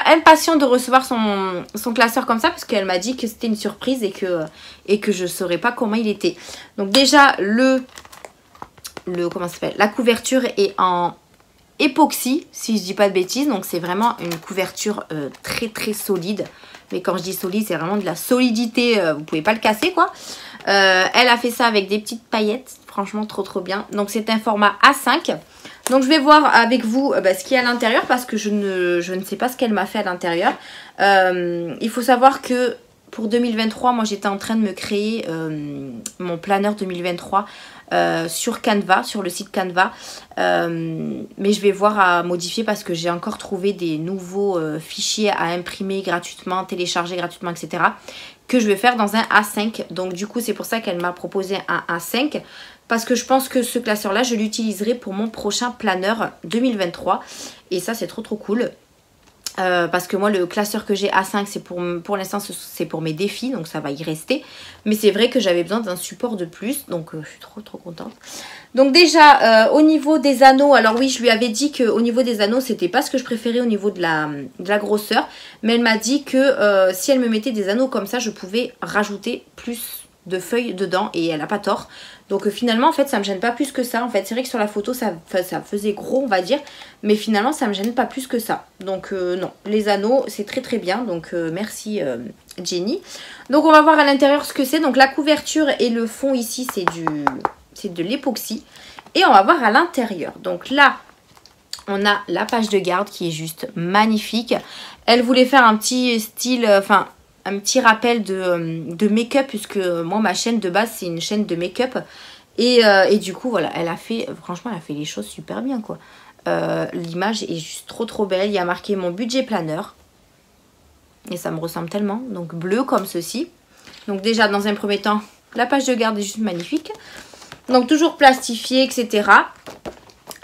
impatiente de recevoir son classeur comme ça, parce qu'elle m'a dit que c'était une surprise et que je ne saurais pas comment il était. Donc déjà, comment ça s'appelle, la couverture est en époxy, si je dis pas de bêtises. Donc c'est vraiment une couverture très solide. Mais quand je dis solide, c'est vraiment de la solidité. Vous pouvez pas le casser, quoi. Elle a fait ça avec des petites paillettes. Franchement, trop bien. Donc c'est un format A5. Donc je vais voir avec vous ce qu'il y a à l'intérieur, parce que je ne sais pas ce qu'elle m'a fait à l'intérieur. Il faut savoir que pour 2023, moi j'étais en train de me créer mon planeur 2023 sur Canva, sur le site Canva. Mais je vais voir à modifier, parce que j'ai encore trouvé des nouveaux fichiers à imprimer gratuitement, télécharger gratuitement, etc. que je vais faire dans un A5. Donc du coup c'est pour ça qu'elle m'a proposé un A5. Parce que je pense que ce classeur-là, je l'utiliserai pour mon prochain planeur 2023. Et ça, c'est trop cool. Parce que moi, le classeur que j'ai A5, c'est pour l'instant, c'est pour mes défis. Donc, ça va y rester. Mais c'est vrai que j'avais besoin d'un support de plus. Donc, je suis trop contente. Donc, déjà, au niveau des anneaux. Alors oui, je lui avais dit qu'au niveau des anneaux, c'était pas ce que je préférais au niveau de la grosseur. Mais elle m'a dit que si elle me mettait des anneaux comme ça, je pouvais rajouter plus de feuilles dedans, et elle a pas tort. Donc finalement en fait ça me gêne pas plus que ça. En fait c'est vrai que sur la photo ça faisait gros, on va dire, mais finalement ça me gêne pas plus que ça. Donc non, les anneaux c'est très bien. Donc merci Jenny. Donc on va voir à l'intérieur ce que c'est. Donc la couverture et le fond ici c'est de l'époxy, et on va voir à l'intérieur. Donc là on a la page de garde qui est juste magnifique. Elle voulait faire un petit style, un petit rappel de make-up, puisque moi ma chaîne de base c'est une chaîne de make-up, et du coup voilà, franchement elle a fait les choses super bien, quoi. L'image est juste trop belle. Il y a marqué mon budget planeur et ça me ressemble tellement, donc bleu comme ceci. Donc déjà dans un premier temps la page de garde est juste magnifique, donc toujours plastifié, etc.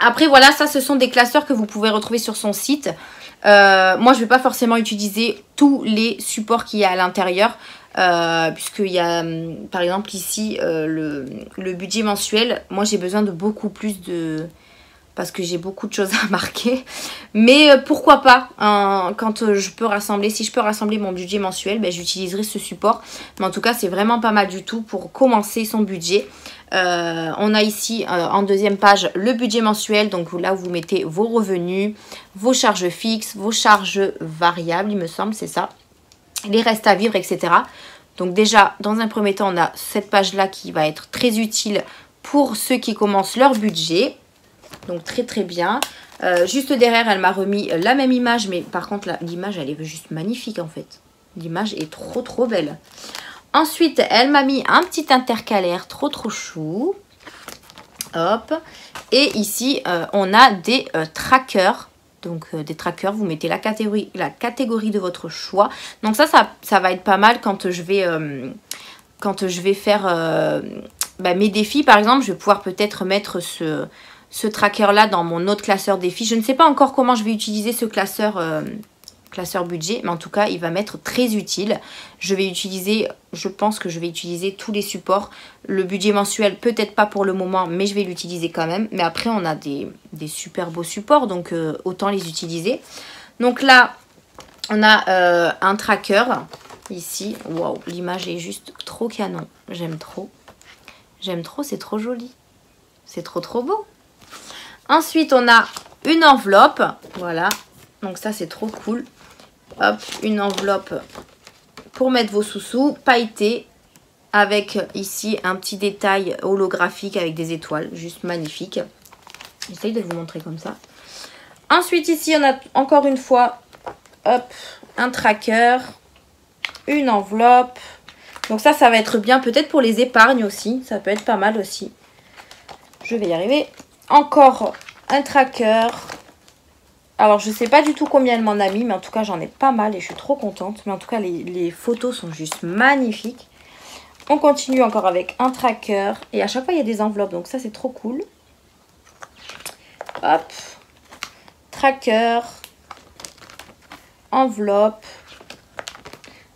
Après voilà, ça ce sont des classeurs que vous pouvez retrouver sur son site. Moi je vais pas forcément utiliser tous les supports qu'il y a à l'intérieur, puisqu'il y a par exemple ici le budget mensuel. Moi j'ai besoin de beaucoup plus parce que j'ai beaucoup de choses à marquer, mais pourquoi pas, quand si je peux rassembler mon budget mensuel, j'utiliserai ce support. Mais en tout cas c'est vraiment pas mal du tout pour commencer son budget. On a ici en deuxième page le budget mensuel, donc là où vous mettez vos revenus, vos charges fixes, vos charges variables, il me semble, c'est ça, les restes à vivre, etc. Donc déjà dans un premier temps on a cette page là qui va être très utile pour ceux qui commencent leur budget. Donc très bien. Juste derrière elle m'a remis la même image, mais par contre l'image elle est juste magnifique en fait. L'image est trop belle. Ensuite, elle m'a mis un petit intercalaire trop chou. Hop. Et ici, on a des trackers. Donc, des trackers, vous mettez la catégorie de votre choix. Donc ça va être pas mal quand je vais faire mes défis. Par exemple, je vais pouvoir peut-être mettre ce tracker-là dans mon autre classeur défi. Je ne sais pas encore comment je vais utiliser ce classeur budget, mais en tout cas il va m'être très utile. Je pense que je vais utiliser tous les supports. Le budget mensuel peut-être pas pour le moment, mais je vais l'utiliser quand même. Mais après on a des super beaux supports, donc autant les utiliser. Donc là on a un tracker ici. Waouh, l'image est juste trop canon. J'aime trop, c'est trop joli. C'est trop trop beau. Ensuite, on a une enveloppe. Voilà. Donc ça, c'est trop cool. Hop, une enveloppe pour mettre vos sous-sous, pailletée. Avec ici un petit détail holographique avec des étoiles. Juste magnifique. J'essaye de vous montrer comme ça. Ensuite, ici, on a encore une fois, hop, un tracker. Une enveloppe. Donc ça va être bien peut-être pour les épargnes aussi. Ça peut être pas mal aussi. Je vais y arriver. Encore un tracker. Alors je sais pas du tout combien elle m'en a mis. Mais en tout cas j'en ai pas mal et je suis trop contente. Mais en tout cas les photos sont juste magnifiques. On continue encore avec un tracker. Et à chaque fois il y a des enveloppes. Donc ça c'est trop cool. Hop. Tracker. Enveloppe.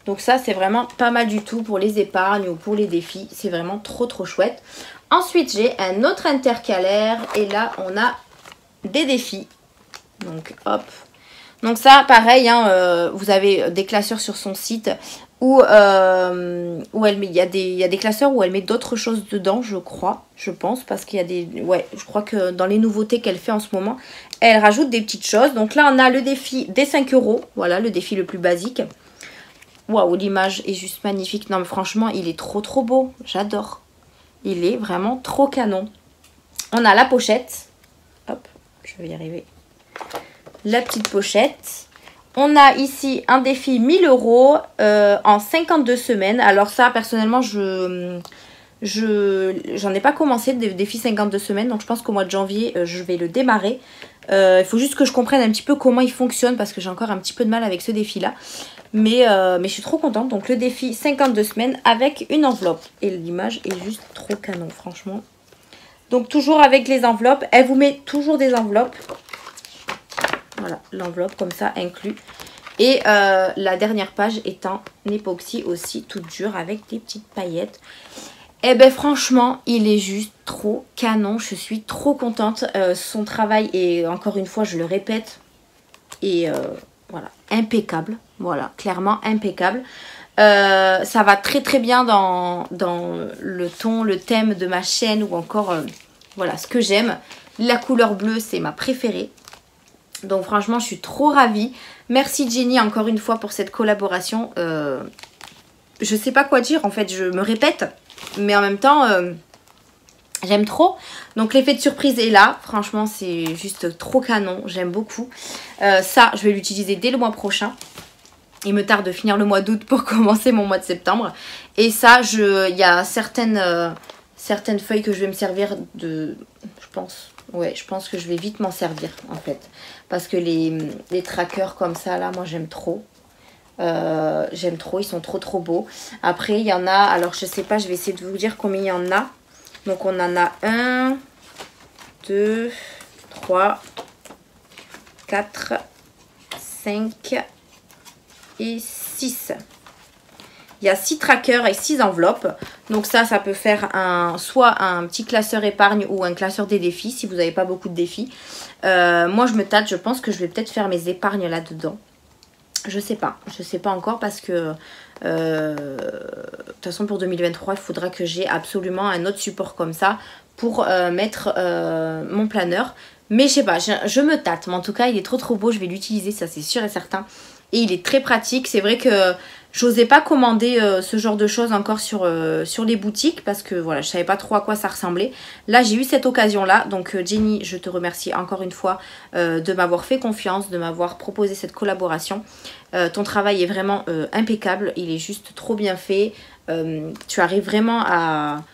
Donc ça c'est vraiment pas mal du tout pour les épargnes ou pour les défis. C'est vraiment trop trop chouette. Ensuite j'ai un autre intercalaire. Et là on a des défis. Donc hop. Donc ça pareil hein, vous avez des classeurs sur son site où elle met, il y a des classeurs où elle met d'autres choses dedans je crois. Je pense parce qu'il y a des... Ouais je crois que dans les nouveautés qu'elle fait en ce moment elle rajoute des petites choses. Donc là on a le défi des 5 €. Voilà le défi le plus basique. Waouh, l'image est juste magnifique. Non, mais franchement, il est trop trop beau. J'adore. Il est vraiment trop canon. On a la pochette. Hop, je vais y arriver. La petite pochette. On a ici un défi 1000 € en 52 semaines. Alors ça, personnellement, j'en ai pas commencé de défi 52 semaines. Donc je pense qu'au mois de janvier, je vais le démarrer. Il faut juste que je comprenne un petit peu comment il fonctionne parce que j'ai encore un petit peu de mal avec ce défi-là. Mais je suis trop contente. Donc le défi 52 semaines avec une enveloppe. Et l'image est juste trop canon, franchement. Donc toujours avec les enveloppes. Elle vous met toujours des enveloppes. Voilà, l'enveloppe comme ça inclus. Et la dernière page est en époxy aussi, toute dure avec des petites paillettes. Et ben franchement, il est juste trop canon. Je suis trop contente. Son travail est, encore une fois, je le répète, et voilà, impeccable. Voilà, clairement impeccable. Ça va très très bien dans le ton, le thème de ma chaîne ou encore, voilà, ce que j'aime. La couleur bleue, c'est ma préférée. Donc franchement, je suis trop ravie. Merci Jenny encore une fois pour cette collaboration. Je sais pas quoi dire en fait, je me répète. Mais en même temps, j'aime trop. Donc l'effet de surprise est là. Franchement, c'est juste trop canon. J'aime beaucoup. Ça, je vais l'utiliser dès le mois prochain. Il me tarde de finir le mois d'août pour commencer mon mois de septembre. Et ça, il y a certaines feuilles que je vais me servir de... Je pense. Ouais, je pense que je vais vite m'en servir en fait. Parce que les trackers comme ça, là, moi j'aime trop. J'aime trop, ils sont trop trop beaux. Après il y en a, alors je sais pas, je vais essayer de vous dire combien il y en a. Donc on en a 1, 2, 3, 4, 5 et 6. Il y a 6 trackers et 6 enveloppes. Donc ça peut faire soit un petit classeur épargne ou un classeur des défis si vous n'avez pas beaucoup de défis. Moi je me tâte, je pense que je vais peut-être faire mes épargnes là-dedans. Je sais pas encore parce que de toute façon pour 2023 il faudra que j'ai absolument un autre support comme ça pour mettre mon planeur. Mais je sais pas, je me tâte, mais en tout cas il est trop trop beau, je vais l'utiliser, ça c'est sûr et certain. Et il est très pratique, c'est vrai que j'osais pas commander ce genre de choses encore sur les boutiques parce que voilà, je savais pas trop à quoi ça ressemblait. Là j'ai eu cette occasion là, donc Jenny, je te remercie encore une fois de m'avoir fait confiance, de m'avoir proposé cette collaboration. Ton travail est vraiment impeccable, il est juste trop bien fait. Tu arrives vraiment à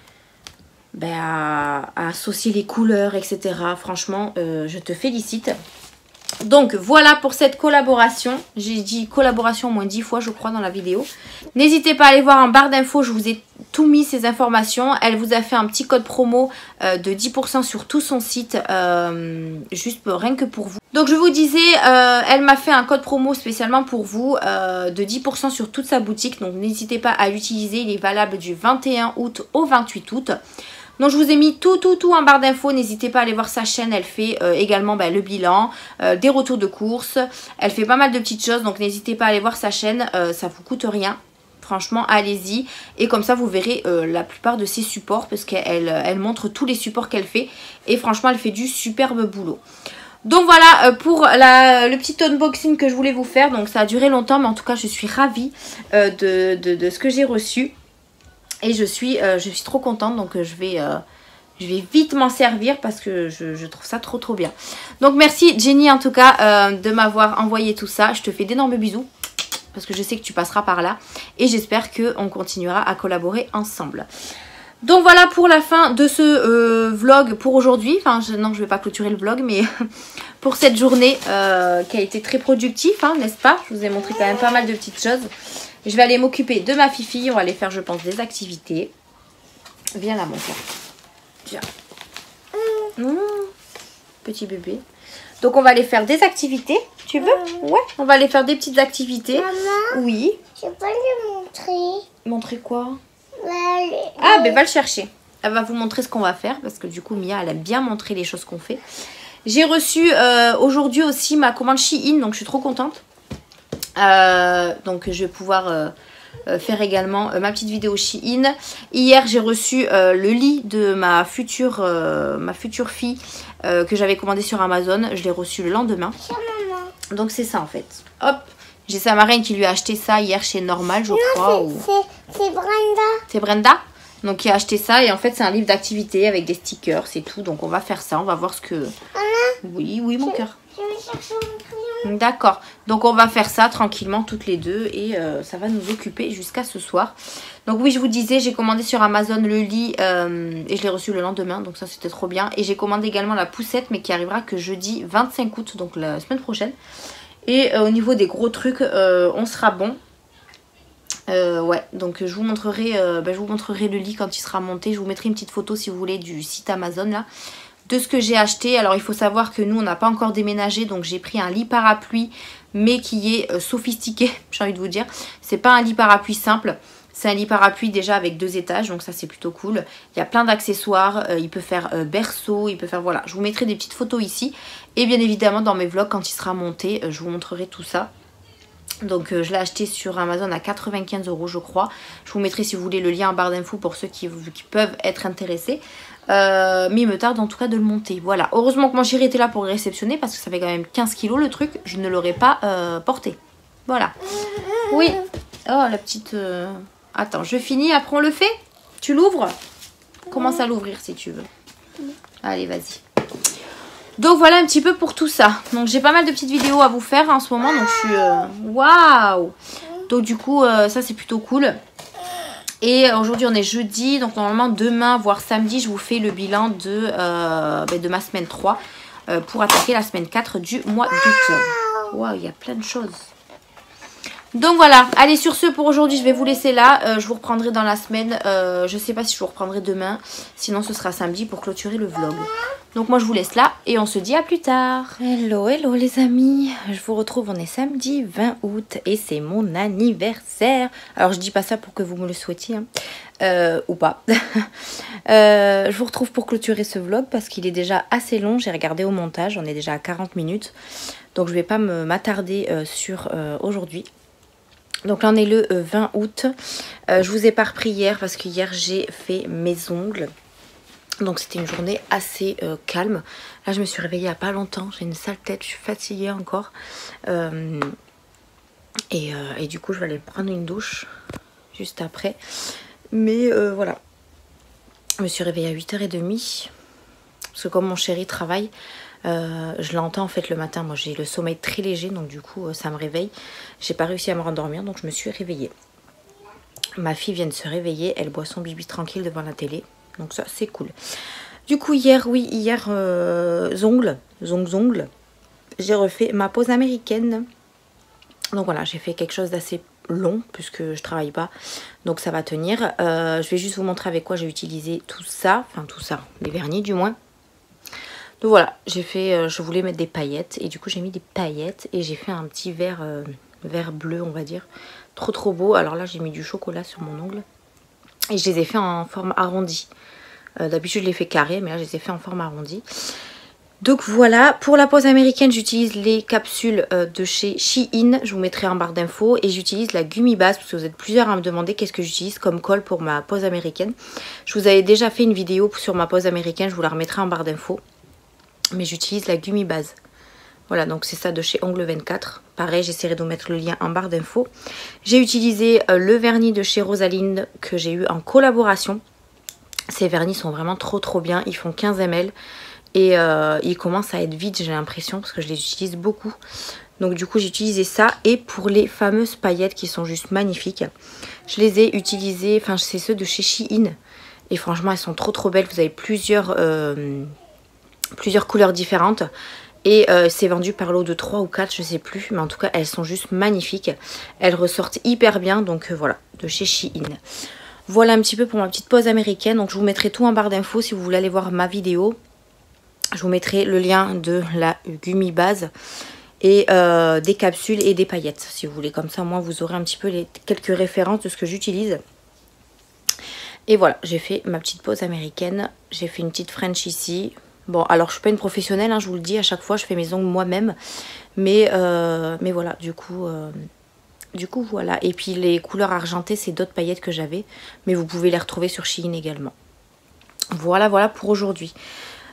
associer les couleurs, etc. Franchement, je te félicite. Donc voilà pour cette collaboration. J'ai dit collaboration au moins 10 fois je crois dans la vidéo. N'hésitez pas à aller voir en barre d'infos, je vous ai tout mis ces informations. Elle vous a fait un petit code promo de 10% sur tout son site, juste rien que pour vous. Donc je vous disais, elle m'a fait un code promo spécialement pour vous de 10% sur toute sa boutique. Donc n'hésitez pas à l'utiliser, il est valable du 21 août au 28 août. Donc je vous ai mis tout en barre d'infos, n'hésitez pas à aller voir sa chaîne, elle fait également le bilan, des retours de courses, elle fait pas mal de petites choses, donc n'hésitez pas à aller voir sa chaîne, ça vous coûte rien. franchement allez-y. Et comme ça vous verrez la plupart de ses supports, parce qu'elle montre tous les supports qu'elle fait. Et franchement elle fait du superbe boulot. Donc voilà pour le petit unboxing que je voulais vous faire. Donc ça a duré longtemps, mais en tout cas je suis ravie de ce que j'ai reçu. Et je suis trop contente, donc je vais vite m'en servir parce que je trouve ça trop bien. Donc merci Jenny en tout cas de m'avoir envoyé tout ça. Je te fais d'énormes bisous parce que je sais que tu passeras par là. Et j'espère qu'on continuera à collaborer ensemble. Donc voilà pour la fin de ce vlog pour aujourd'hui. Enfin non, je vais pas clôturer le vlog, mais pour cette journée qui a été très productive, hein, n'est-ce pas? Je vous ai montré quand même pas mal de petites choses. Je vais aller m'occuper de ma fifi. On va aller faire, je pense, des activités. Viens là, mon cœur. Viens. Petit bébé. Donc, on va aller faire des activités. Tu veux? Ouais. On va aller faire des petites activités. Maman, oui. je peux lui montrer. Montrer quoi? Ah, ben va le chercher. Elle va vous montrer ce qu'on va faire. Parce que du coup, Mia, elle aime bien montrer les choses qu'on fait. J'ai reçu aujourd'hui aussi ma commande Shein. Donc, je suis trop contente. Donc je vais pouvoir faire également ma petite vidéo Shein. Hier j'ai reçu le lit de ma future fille que j'avais commandé sur Amazon. Je l'ai reçu le lendemain. Donc c'est ça en fait. Hop, j'ai sa marraine qui lui a acheté ça hier chez Normal, je crois. C'est Brenda. C'est Brenda. Donc qui a acheté ça et en fait c'est un livre d'activité avec des stickers, c'est tout. Donc on va faire ça, on va voir ce que... Maman, oui mon cœur. Je vais chercher mon crayon. D'accord, donc on va faire ça tranquillement toutes les deux et ça va nous occuper jusqu'à ce soir. Donc oui, je vous disais, j'ai commandé sur Amazon le lit et je l'ai reçu le lendemain, donc ça c'était trop bien. Et j'ai commandé également la poussette mais qui arrivera que jeudi 25 août, donc la semaine prochaine. Et au niveau des gros trucs, on sera bon. Ouais, donc je vous montrerai le lit quand il sera monté. Je vous mettrai une petite photo si vous voulez du site Amazon là, de ce que j'ai acheté. Alors il faut savoir que nous on n'a pas encore déménagé, donc j'ai pris un lit parapluie mais qui est sophistiqué, j'ai envie de vous dire. C'est pas un lit parapluie simple, c'est un lit parapluie déjà avec 2 étages, donc ça c'est plutôt cool. Il y a plein d'accessoires, il peut faire berceau, il peut faire, voilà. Je vous mettrai des petites photos ici et bien évidemment dans mes vlogs quand il sera monté, je vous montrerai tout ça. Donc je l'ai acheté sur Amazon à 95 € je crois. Je vous mettrai si vous voulez le lien en barre d'infos pour ceux qui peuvent être intéressés. Mais il me tarde en tout cas de le monter. Voilà, heureusement que mon chéri était là pour le réceptionner parce que ça fait quand même 15 kg le truc. Je ne l'aurais pas porté. Voilà. Oui. Oh la petite... Attends, je finis, après on le fait. Tu l'ouvres? Commence à l'ouvrir si tu veux. Allez, vas-y. Donc voilà un petit peu pour tout ça. Donc j'ai pas mal de petites vidéos à vous faire en ce moment. Donc je suis... Waouh! Donc du coup ça c'est plutôt cool. Et aujourd'hui on est jeudi. Donc normalement demain voire samedi je vous fais le bilan de ma semaine 3. Pour attaquer la semaine 4 du mois d'août. Waouh, il y a plein de choses. Donc voilà, allez sur ce pour aujourd'hui je vais vous laisser là, je vous reprendrai dans la semaine, je sais pas si je vous reprendrai demain, sinon ce sera samedi pour clôturer le vlog. Donc moi je vous laisse là et on se dit à plus tard. Hello les amis, je vous retrouve, on est samedi 20 août et c'est mon anniversaire. Alors je dis pas ça pour que vous me le souhaitiez, hein. Ou pas. Je vous retrouve pour clôturer ce vlog parce qu'il est déjà assez long, j'ai regardé au montage, on est déjà à 40 minutes. Donc je vais pas m'attarder sur aujourd'hui. Donc là on est le 20 août, je vous ai pas repris hier parce que hier j'ai fait mes ongles. Donc c'était une journée assez calme. Là je me suis réveillée il y a pas longtemps, j'ai une sale tête, je suis fatiguée encore. Et du coup je vais aller prendre une douche juste après. Mais voilà, je me suis réveillée à 8h30 parce que comme mon chéri travaille, je l'entends en fait le matin. Moi j'ai le sommeil très léger donc du coup ça me réveille. J'ai pas réussi à me rendormir donc je me suis réveillée. Ma fille vient de se réveiller, elle boit son bibi tranquille devant la télé. Donc ça c'est cool. Du coup hier, ongles. J'ai refait ma pose américaine. Donc voilà, j'ai fait quelque chose d'assez long puisque je travaille pas. Donc ça va tenir. Je vais juste vous montrer avec quoi j'ai utilisé tout ça. Enfin tout ça, les vernis du moins. Donc voilà, j'ai fait, je voulais mettre des paillettes et du coup j'ai mis des paillettes et j'ai fait un petit vert bleu on va dire. Trop beau. Alors là j'ai mis du chocolat sur mon ongle et je les ai fait en forme arrondie. D'habitude je les fais carré mais là je les ai fait en forme arrondie. Donc voilà, pour la pose américaine, j'utilise les capsules de chez Shein. Je vous mettrai en barre d'infos. Et j'utilise la Gummy Base, parce que vous êtes plusieurs à me demander qu'est-ce que j'utilise comme colle pour ma pose américaine. Je vous avais déjà fait une vidéo sur ma pose américaine, je vous la remettrai en barre d'infos. Mais j'utilise la Gummy Base. Voilà, donc c'est ça de chez Ongle 24. Pareil, j'essaierai de vous mettre le lien en barre d'infos. J'ai utilisé le vernis de chez Rosaline que j'ai eu en collaboration. Ces vernis sont vraiment trop bien, ils font 15 ml. Et ils commencent à être vides, j'ai l'impression, parce que je les utilise beaucoup. Donc du coup, j'ai utilisé ça. Et pour les fameuses paillettes qui sont juste magnifiques, je les ai utilisées, enfin c'est ceux de chez Shein. Et franchement, elles sont trop belles. Vous avez plusieurs couleurs différentes. Et c'est vendu par lot de 3 ou 4, je sais plus. Mais en tout cas, elles sont juste magnifiques. Elles ressortent hyper bien. Donc voilà, de chez Shein. Voilà un petit peu pour ma petite pose américaine. Donc je vous mettrai tout en barre d'infos si vous voulez aller voir ma vidéo. Je vous mettrai le lien de la Gummy Base et des capsules et des paillettes si vous voulez. Comme ça, moi, vous aurez un petit peu quelques références de ce que j'utilise. Et voilà, j'ai fait ma petite pose américaine. J'ai fait une petite French ici. Bon, alors je suis pas une professionnelle, hein, je vous le dis, à chaque fois, je fais mes ongles moi-même. Mais voilà, du coup, voilà. Et puis les couleurs argentées, c'est d'autres paillettes que j'avais. Mais vous pouvez les retrouver sur Shein également. Voilà pour aujourd'hui.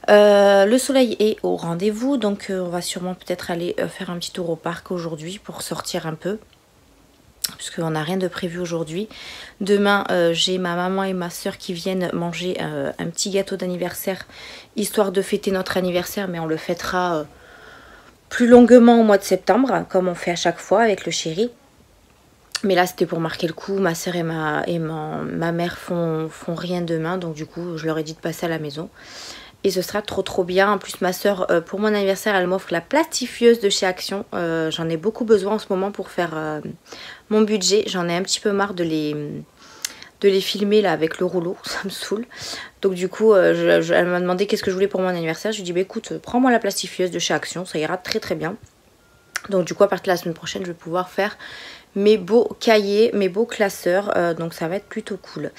Le soleil est au rendez-vous, donc on va sûrement peut-être aller faire un petit tour au parc aujourd'hui pour sortir un peu, puisqu'on n'a rien de prévu aujourd'hui. Demain, j'ai ma maman et ma soeur qui viennent manger un petit gâteau d'anniversaire, histoire de fêter notre anniversaire, mais on le fêtera plus longuement au mois de septembre, comme on fait à chaque fois avec le chéri. Mais là, c'était pour marquer le coup. Ma soeur et ma mère font rien demain, donc du coup, je leur ai dit de passer à la maison. Et ce sera trop bien. En plus, ma soeur, pour mon anniversaire, elle m'offre la plastifieuse de chez Action. J'en ai beaucoup besoin en ce moment pour faire mon budget. J'en ai un petit peu marre de les filmer là avec le rouleau. Ça me saoule. Donc du coup, elle m'a demandé qu'est-ce que je voulais pour mon anniversaire. Je lui ai dit, bah, écoute, prends-moi la plastifieuse de chez Action. Ça ira très bien. Donc du coup, à partir de la semaine prochaine, je vais pouvoir faire mes beaux cahiers, mes beaux classeurs. Donc ça va être plutôt cool.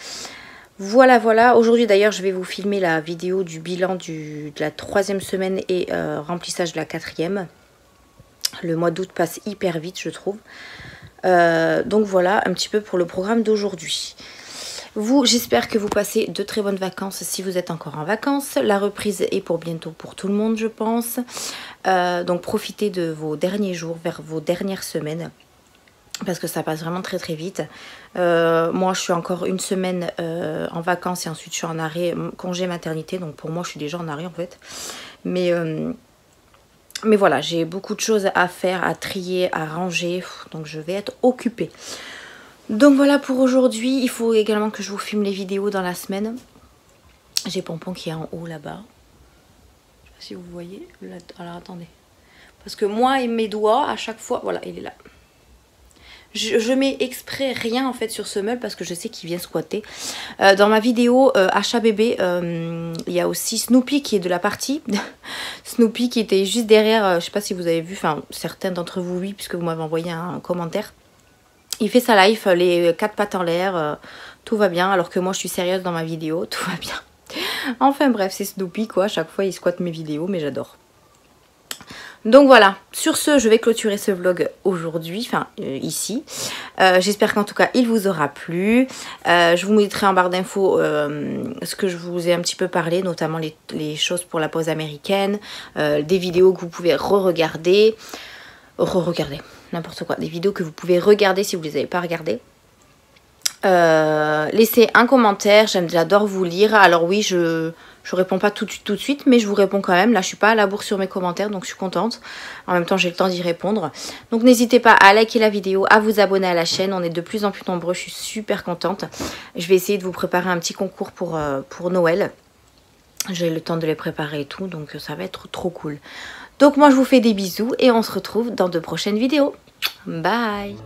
Voilà. Aujourd'hui d'ailleurs, je vais vous filmer la vidéo du bilan de la 3e semaine et remplissage de la 4e. Le mois d'août passe hyper vite, je trouve. Donc voilà un petit peu pour le programme d'aujourd'hui. J'espère que vous passez de très bonnes vacances si vous êtes encore en vacances. La reprise est pour bientôt pour tout le monde, je pense. Donc profitez de vos derniers jours, vers vos dernières semaines. Parce que ça passe vraiment très vite. Moi je suis encore une semaine en vacances et ensuite je suis en arrêt congé maternité. Donc pour moi je suis déjà en arrêt en fait. Mais voilà, j'ai beaucoup de choses à faire, à trier, à ranger. Donc je vais être occupée. Donc voilà pour aujourd'hui. Il faut également que je vous filme les vidéos dans la semaine. J'ai Pompon qui est en haut là-bas. Je sais pas si vous voyez. Alors attendez. Parce que moi et mes doigts à chaque fois... Voilà, il est là. Je mets exprès rien en fait sur ce meuble parce que je sais qu'il vient squatter. Dans ma vidéo achat bébé, il y a aussi Snoopy qui est de la partie. Snoopy qui était juste derrière, je sais pas si vous avez vu, enfin certains d'entre vous oui, puisque vous m'avez envoyé un commentaire. Il fait sa life, les 4 pattes en l'air, tout va bien, alors que moi je suis sérieuse dans ma vidéo, tout va bien. Enfin bref, c'est Snoopy quoi, à chaque fois il squatte mes vidéos, mais j'adore. Donc voilà, sur ce, je vais clôturer ce vlog aujourd'hui, enfin ici. J'espère qu'en tout cas, il vous aura plu. Je vous mettrai en barre d'infos ce que je vous ai un petit peu parlé, notamment les choses pour la pose américaine, des vidéos que vous pouvez re-regarder. N'importe quoi, des vidéos que vous pouvez regarder si vous ne les avez pas regardées. Laissez un commentaire, j'adore vous lire. Alors oui, je réponds pas tout de suite, mais je vous réponds quand même. Là, je suis pas à la bourre sur mes commentaires, donc je suis contente. En même temps, j'ai le temps d'y répondre. Donc n'hésitez pas à liker la vidéo, à vous abonner à la chaîne. On est de plus en plus nombreux, je suis super contente. Je vais essayer de vous préparer un petit concours pour Noël. J'ai le temps de les préparer et tout, donc ça va être trop cool. Donc moi, je vous fais des bisous et on se retrouve dans de prochaines vidéos. Bye!